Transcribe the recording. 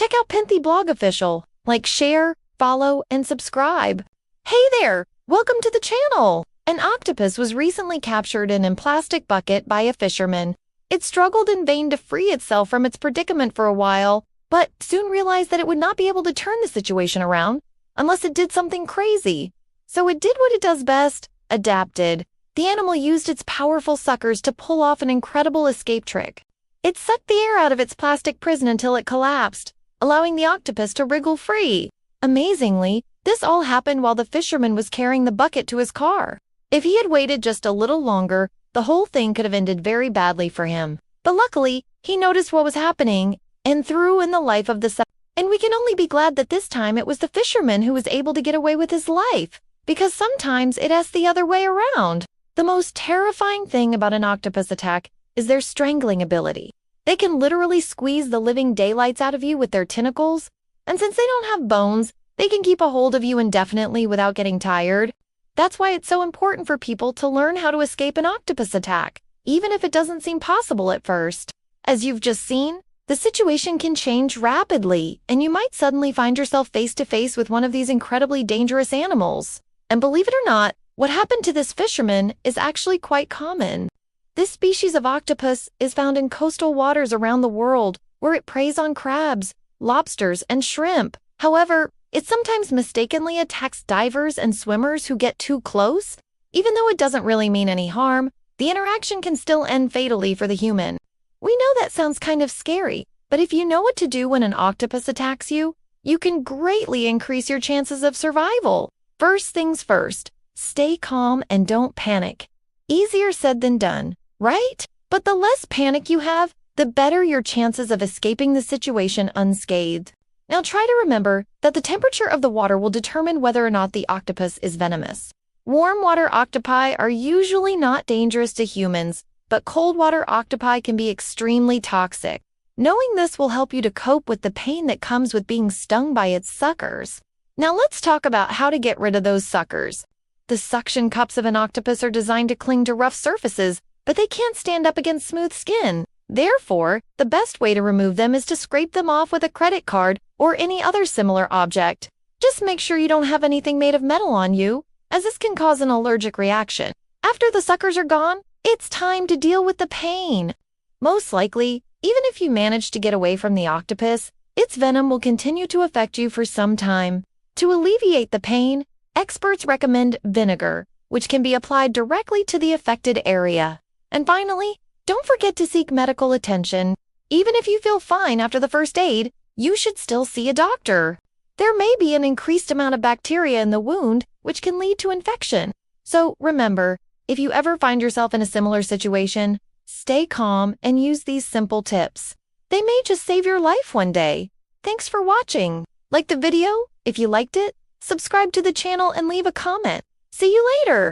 Check out Penthy Blog Official. Like, share, follow, and subscribe. Hey there! Welcome to the channel! An octopus was recently captured in a plastic bucket by a fisherman. It struggled in vain to free itself from its predicament for a while, but soon realized that it would not be able to turn the situation around unless it did something crazy. So it did what it does best, adapted. The animal used its powerful suckers to pull off an incredible escape trick. It sucked the air out of its plastic prison until it collapsed, allowing the octopus to wriggle free. Amazingly, this all happened while the fisherman was carrying the bucket to his car. If he had waited just a little longer, the whole thing could have ended very badly for him. But luckily, he noticed what was happening and threw in the life of the And we can only be glad that this time it was the fisherman who was able to get away with his life, because sometimes it is the other way around. The most terrifying thing about an octopus attack is their strangling ability. They can literally squeeze the living daylights out of you with their tentacles, and since they don't have bones, they can keep a hold of you indefinitely without getting tired. That's why it's so important for people to learn how to escape an octopus attack, even if it doesn't seem possible at first. As you've just seen, the situation can change rapidly, and you might suddenly find yourself face to face with one of these incredibly dangerous animals. And believe it or not, what happened to this fisherman is actually quite common. This species of octopus is found in coastal waters around the world, where it preys on crabs, lobsters, and shrimp. However, it sometimes mistakenly attacks divers and swimmers who get too close. Even though it doesn't really mean any harm, the interaction can still end fatally for the human. We know that sounds kind of scary, but if you know what to do when an octopus attacks you, you can greatly increase your chances of survival. First things first, stay calm and don't panic. Easier said than done, right? But the less panic you have, the better your chances of escaping the situation unscathed. Now try to remember that the temperature of the water will determine whether or not the octopus is venomous. Warm water octopi are usually not dangerous to humans, but cold water octopi can be extremely toxic. Knowing this will help you to cope with the pain that comes with being stung by its suckers. Now let's talk about how to get rid of those suckers. The suction cups of an octopus are designed to cling to rough surfaces, but they can't stand up against smooth skin. Therefore, the best way to remove them is to scrape them off with a credit card or any other similar object. Just make sure you don't have anything made of metal on you, as this can cause an allergic reaction. After the suckers are gone, it's time to deal with the pain. Most likely, even if you manage to get away from the octopus, its venom will continue to affect you for some time. To alleviate the pain, experts recommend vinegar, which can be applied directly to the affected area. And finally, don't forget to seek medical attention. Even if you feel fine after the first aid, you should still see a doctor. There may be an increased amount of bacteria in the wound, which can lead to infection. So remember, if you ever find yourself in a similar situation, stay calm and use these simple tips. They may just save your life one day. Thanks for watching. Like the video if you liked it, subscribe to the channel and leave a comment. See you later!